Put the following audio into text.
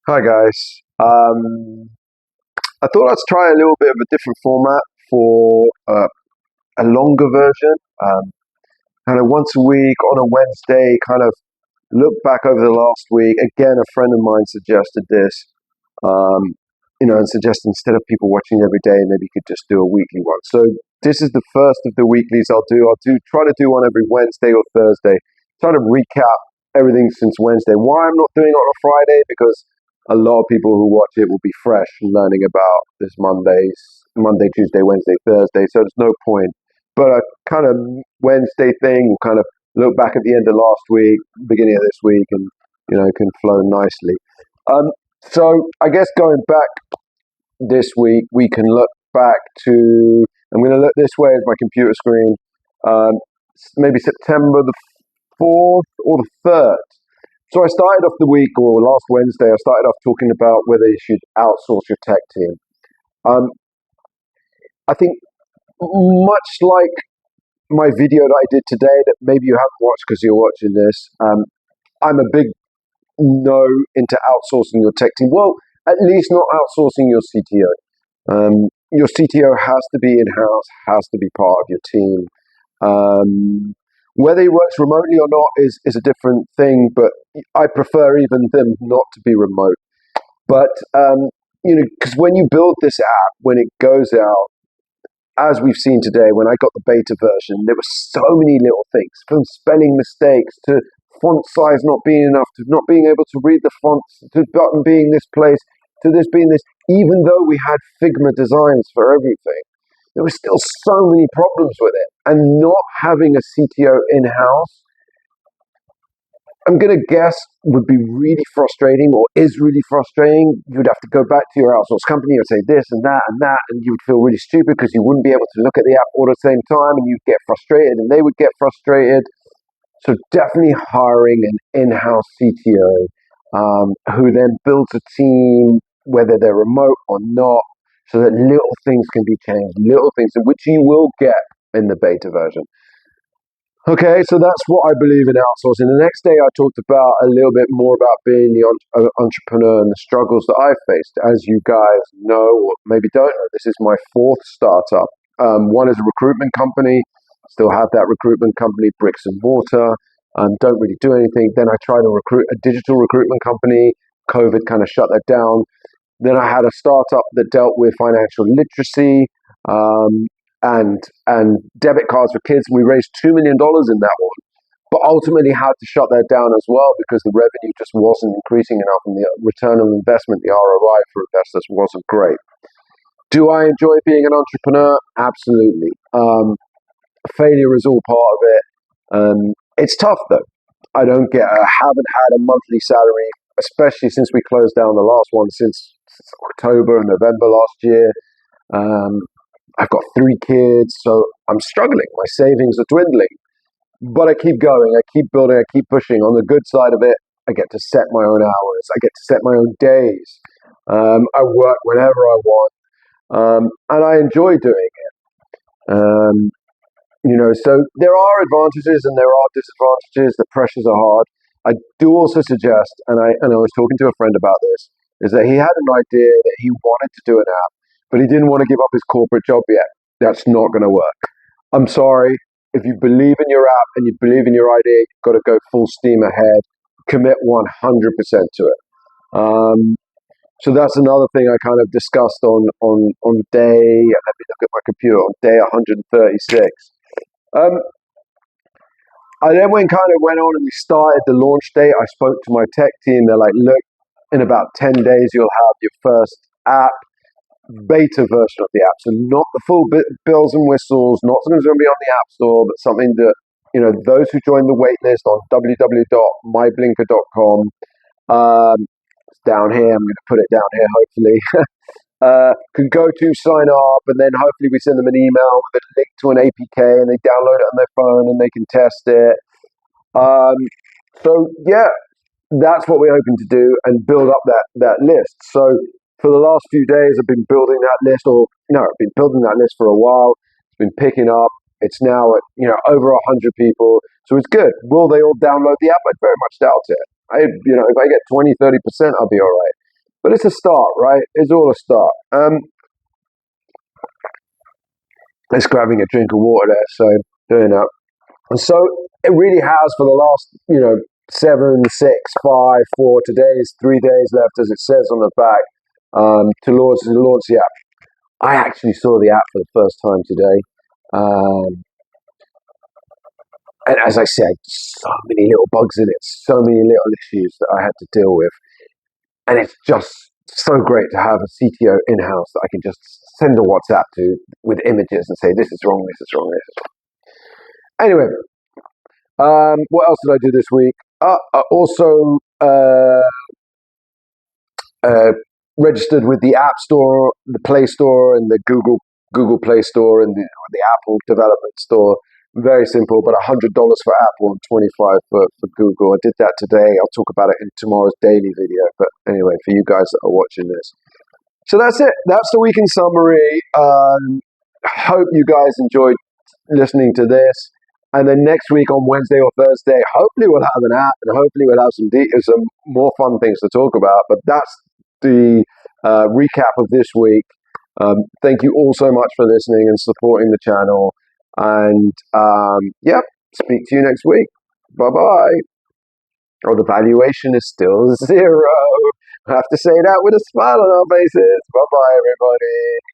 Hi guys. I thought I'd try a little bit of a different format for a longer version. Kind of once a week on a Wednesday, kind of look back over the last week. Again, a friend of mine suggested this, um, and suggested instead of people watching every day, maybe you could just do a weekly one. So this is the first of the weeklies I'll do. Try to do one every Wednesday or Thursday. Try to recap everything since Wednesday. Why I'm not doing it on a Friday? Because a lot of people who watch it will be fresh and learning about this Monday, Tuesday, Wednesday, Thursday. So there's no point. But a kind of Wednesday thing will kind of look back at the end of last week, beginning of this week, and can flow nicely. Um, so I guess going back this week, we can look back to. I'm going to look this way as my computer screen. Um, Maybe September the 4th or the 3rd. So I started off the week, or last Wednesday, I started off talking about whether you should outsource your tech team. Um, I think much like my video that I did today, that maybe you haven't watched because you're watching this, I'm a big no into outsourcing your tech team. Well, at least not outsourcing your CTO. Your CTO has to be in-house, has to be part of your team. Whether he works remotely or not is a different thing, but I prefer even them not to be remote. But, because when you build this app, when it goes out, as we've seen today, when I got the beta version, there were so many little things, from spelling mistakes to font size not being enough, to not being able to read the fonts, to button being this place, to this being this. Even though we had Figma designs for everything, there were still so many problems with it. And not having a CTO in-house, I'm going to guess, would be really frustrating, or is really frustrating. You'd have to go back to your outsource company and say this and that, and you would feel really stupid because you wouldn't be able to look at the app all at the same time, and you'd get frustrated, and they would get frustrated. So definitely hiring an in-house CTO who then builds a team, whether they're remote or not, so that little things can be changed, little things, which you will get in the beta version. Okay, so that's what I believe in outsourcing. The next day, I talked about a little bit more about being the entrepreneur and the struggles that I've faced. As you guys know, or maybe don't know, this is my fourth startup. One is a recruitment company. Still have that recruitment company, bricks and mortar. Don't really do anything. Then I tried to recruit a digital recruitment company. COVID kind of shut that down. Then I had a startup that dealt with financial literacy. And debit cards for kids. We raised $2 million in that one, but ultimately had to shut that down as well because the revenue just wasn't increasing enough, and the return on investment, the ROI for investors, wasn't great. Do I enjoy being an entrepreneur? Absolutely. Failure is all part of it. It's tough though. I haven't had a monthly salary, especially since we closed down the last one since October and November last year. I've got 3 kids, so I'm struggling. My savings are dwindling. But I keep going, I keep building, I keep pushing. On the good side of it, I get to set my own hours, I get to set my own days. I work whenever I want, and I enjoy doing it. Um, so there are advantages and there are disadvantages. The pressures are hard. I do also suggest, and I was talking to a friend about this, is that he had an idea that he wanted to do an app, but he didn't want to give up his corporate job yet. That's not going to work. I'm sorry. If you believe in your app and you believe in your idea, you've got to go full steam ahead, commit 100% to it. Um, so that's another thing I kind of discussed on day, let me look at my computer, on day 136. Um, I then went on and we started the launch date. I spoke to my tech team. They're like, look, in about 10 days, you'll have your first app, beta version of the app. So not the full bells and whistles, not something that's going to be on the App Store, but something that, those who join the waitlist on www.myblinkr.com, it's down here, I'm going to put it down here, hopefully, can go to sign up, and then hopefully we send them an email with a link to an APK, and they download it on their phone and they can test it. So yeah, that's what we're hoping to do and build up that list. So for the last few days, I've been building that list, I've been building that list for a while. It's been picking up. It's now at over 100 people, so it's good. Will they all download the app? I very much doubt it. If I get 20, 30%, I'll be all right. But it's a start, right? It's all a start. Just grabbing a drink of water there, so doing that. And so it really has for the last, 7, 6, 5, 4. Today's 3 days left, as it says on the back, to launch the app. I actually saw the app for the first time today. And as I said, so many little bugs in it, so many little issues that I had to deal with. And it's just so great to have a CTO in-house that I can just send a WhatsApp to with images and say, this is wrong, this is wrong, this is wrong. Anyway, what else did I do this week? Also, uh, registered with the App Store, the Play Store, and the Google Play Store, and the Apple Development Store. Very simple, but $100 for Apple and 25 for Google. I did that today. I'll talk about it in tomorrow's daily video. But anyway, for you guys that are watching this, so that's it. That's the week in summary. Hope you guys enjoyed listening to this. And then next week on Wednesday or Thursday, hopefully we'll have an app, and hopefully we'll have some more fun things to talk about. But that's the recap of this week. Thank you all so much for listening and supporting the channel. And speak to you next week. Bye bye. Oh, the valuation is still 0. I have to say that with a smile on our faces. Bye bye, everybody.